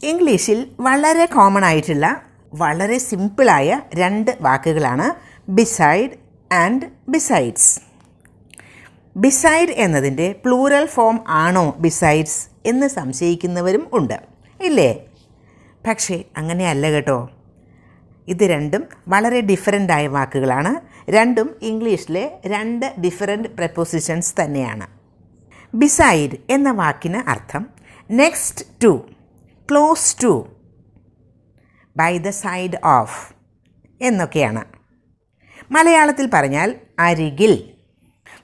ഇംഗ്ലീഷിൽ വളരെ കോമൺ ആയിട്ടുള്ള വളരെ സിമ്പിളായ രണ്ട് വാക്കുകളാണ് ബിസൈഡ് ആൻഡ് ബിസൈഡ്സ്. ബിസൈഡ് എന്നതിൻ്റെ പ്ലൂറൽ ഫോം ആണോ ബിസൈഡ്സ് എന്ന് സംശയിക്കുന്നവരും ഉണ്ട്, ഇല്ലേ? പക്ഷേ അങ്ങനെയല്ല കേട്ടോ. ഇത് രണ്ടും വളരെ ഡിഫറൻ്റ് ആയ വാക്കുകളാണ്. രണ്ടും ഇംഗ്ലീഷിലെ രണ്ട് ഡിഫറെൻ്റ് പ്രപ്പോസിഷൻസ് തന്നെയാണ്. ബിസൈഡ് എന്ന വാക്കിന് അർത്ഥം next to, close to, by the side of എന്നൊക്കെയാണ്. മലയാളത്തിൽ പറഞ്ഞാൽ അരികിൽ.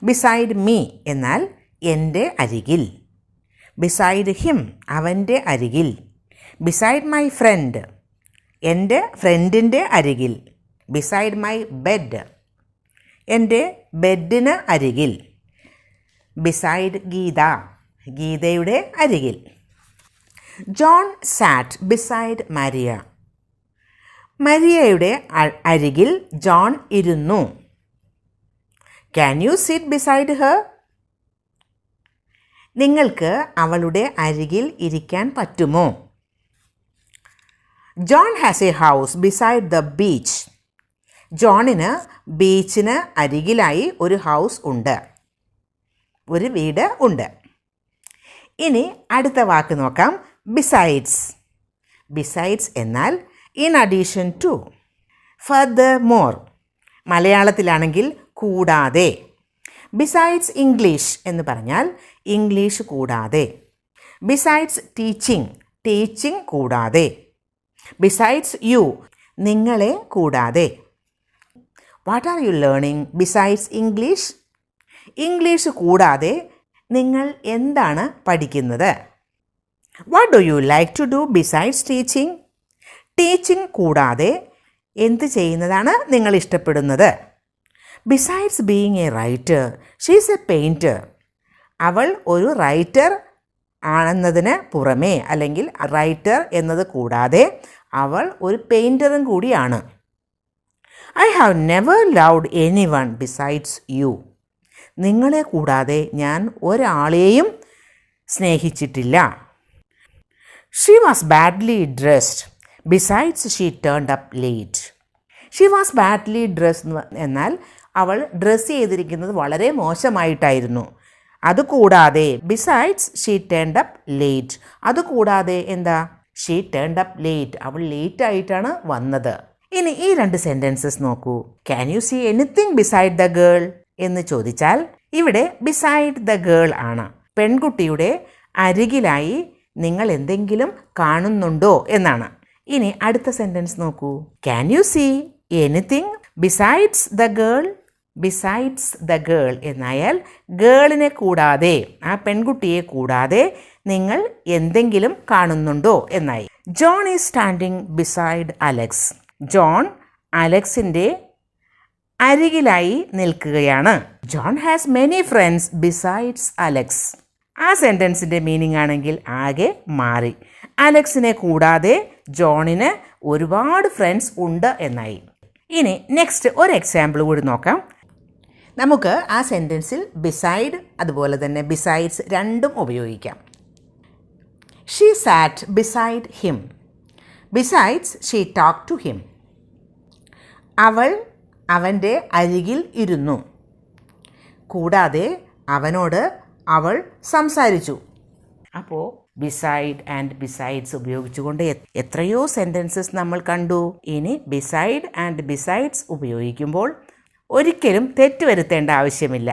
ബിസൈഡ് മീ എന്നാൽ എൻ്റെ അരികിൽ. ബിസൈഡ് ഹിം അവൻ്റെ അരികിൽ. ബിസൈഡ് മൈ ഫ്രണ്ട് എൻ്റെ ഫ്രണ്ടിൻ്റെ അരികിൽ. ബിസൈഡ് മൈ ബെഡ് എൻ്റെ ബെഡിന് അരികിൽ. ബിസൈഡ് ഗീത ഗീതയുടെ അരികിൽ. ജോൺ സാറ്റ് ബിസൈഡ് മരിയ മരിയയുടെ അരികിൽ ജോൺ ഇരുന്നു. Can you sit beside Har നിങ്ങൾക്ക് അവളുടെ അരികിൽ ഇരിക്കാൻ പറ്റുമോ? John has A house beside the beach ജോണിന് ബീച്ചിന് അരികിലായി ഒരു ഹൗസ് ഉണ്ട്, ഒരു വീട് ഉണ്ട്. ഇനി അടുത്ത വാക്ക് നോക്കാം, ബിസൈഡ്സ്. ബിസൈഡ്സ് എന്നാൽ in addition to, further more. മലയാളത്തിലാണെങ്കിൽ കൂടാതെ. ബിസൈഡ്സ് ഇംഗ്ലീഷ് എന്ന് പറഞ്ഞാൽ ഇംഗ്ലീഷ് കൂടാതെ. ബിസൈഡ്സ് ടീച്ചിങ് ടീച്ചിങ് കൂടാതെ. ബിസൈഡ്സ് യു നിങ്ങളെ കൂടാതെ. What are you learning besides English English കൂടാതെ നിങ്ങൾ എന്താണ് പഠിക്കുന്നത്? What do you like to do besides teaching teaching കൂടാതെ എന്ത് ചെയ്യുന്നതാണ് നിങ്ങൾ ഇഷ്ടപ്പെടുന്നത്? Besides being a writer she is a painter അവൾ ഒരു റൈറ്റർ ആണെന്നതിന് പുറമേ, അല്ലെങ്കിൽ റൈറ്റർ എന്നത് കൂടാതെ അവൾ ഒരു പെയിൻറ്ററും കൂടിയാണ്. I have never loved anyone besides you നിങ്ങളെ കൂടാതെ ഞാൻ ഒരാളെയും സ്നേഹിച്ചിട്ടില്ല. She was badly dressed besides she turned up late she was badly dressed എന്നാൽ അവൾ ഡ്രസ്സ് ചെയ്തിരിക്കുന്നത് വളരെ മോശമായിട്ടായിരുന്നു. അതുകൂടാതെ besides she turned up late അതുകൂടാതെ എന്താ? ഷീ ടേൺഡ് അപ്പ് ലേറ്റ് അവൾ ലേറ്റ് ആയിട്ടാണ് വന്നത്. ഇനി ഈ രണ്ട് സെൻറ്റൻസസ് നോക്കൂ. Can you see anything beside the girl എന്ന് ചോദിച്ചാൽ ഇവിടെ ബിസൈഡ് ദ ഗേൾ ആണ്. പെൺകുട്ടിയുടെ അരികിലായി നിങ്ങൾ എന്തെങ്കിലും കാണുന്നുണ്ടോ എന്നാണ്. ഇനി അടുത്ത സെൻറ്റൻസ് നോക്കൂ. Can you see anything besides the girl besides the girl എന്നായാൽ ഗേളിനെ കൂടാതെ, ആ പെൺകുട്ടിയെ കൂടാതെ നിങ്ങൾ എന്തെങ്കിലും കാണുന്നുണ്ടോ എന്നായി. John is standing beside Alex John അലക്സിൻ്റെ അരികിലായി നിൽക്കുകയാണ്. John has many friends besides Alex ആ സെൻറ്റൻസിൻ്റെ മീനിങ് ആണെങ്കിൽ ആകെ മാറി. അലക്സിനെ കൂടാതെ ജോണിന് ഒരുപാട് ഫ്രണ്ട്സ് ഉണ്ട് എന്നായി. ഇനി നെക്സ്റ്റ് ഒരു എക്സാമ്പിൾ കൂടി നോക്കാം. നമുക്ക് ആ സെൻറ്റൻസിൽ ബിസൈഡ് അതുപോലെ തന്നെ ബിസൈഡ്സ് രണ്ടും ഉപയോഗിക്കാം. She sat beside him besides she talk to him അവൾ അവൻ്റെ അരികിൽ ഇരുന്നു, കൂടാതെ അവനോട് അവൾ സംസാരിച്ചു. അപ്പോൾ ബിസൈഡ് ആൻഡ് ബിസൈഡ്സ് ഉപയോഗിച്ചുകൊണ്ട് എത്രയോ സെൻറ്റൻസസ് നമ്മൾ കണ്ടു. ഇനി ബിസൈഡ് ആൻഡ് ബിസൈഡ്സ് ഉപയോഗിക്കുമ്പോൾ ഒരിക്കലും തെറ്റ് വരുത്തേണ്ട ആവശ്യമില്ല.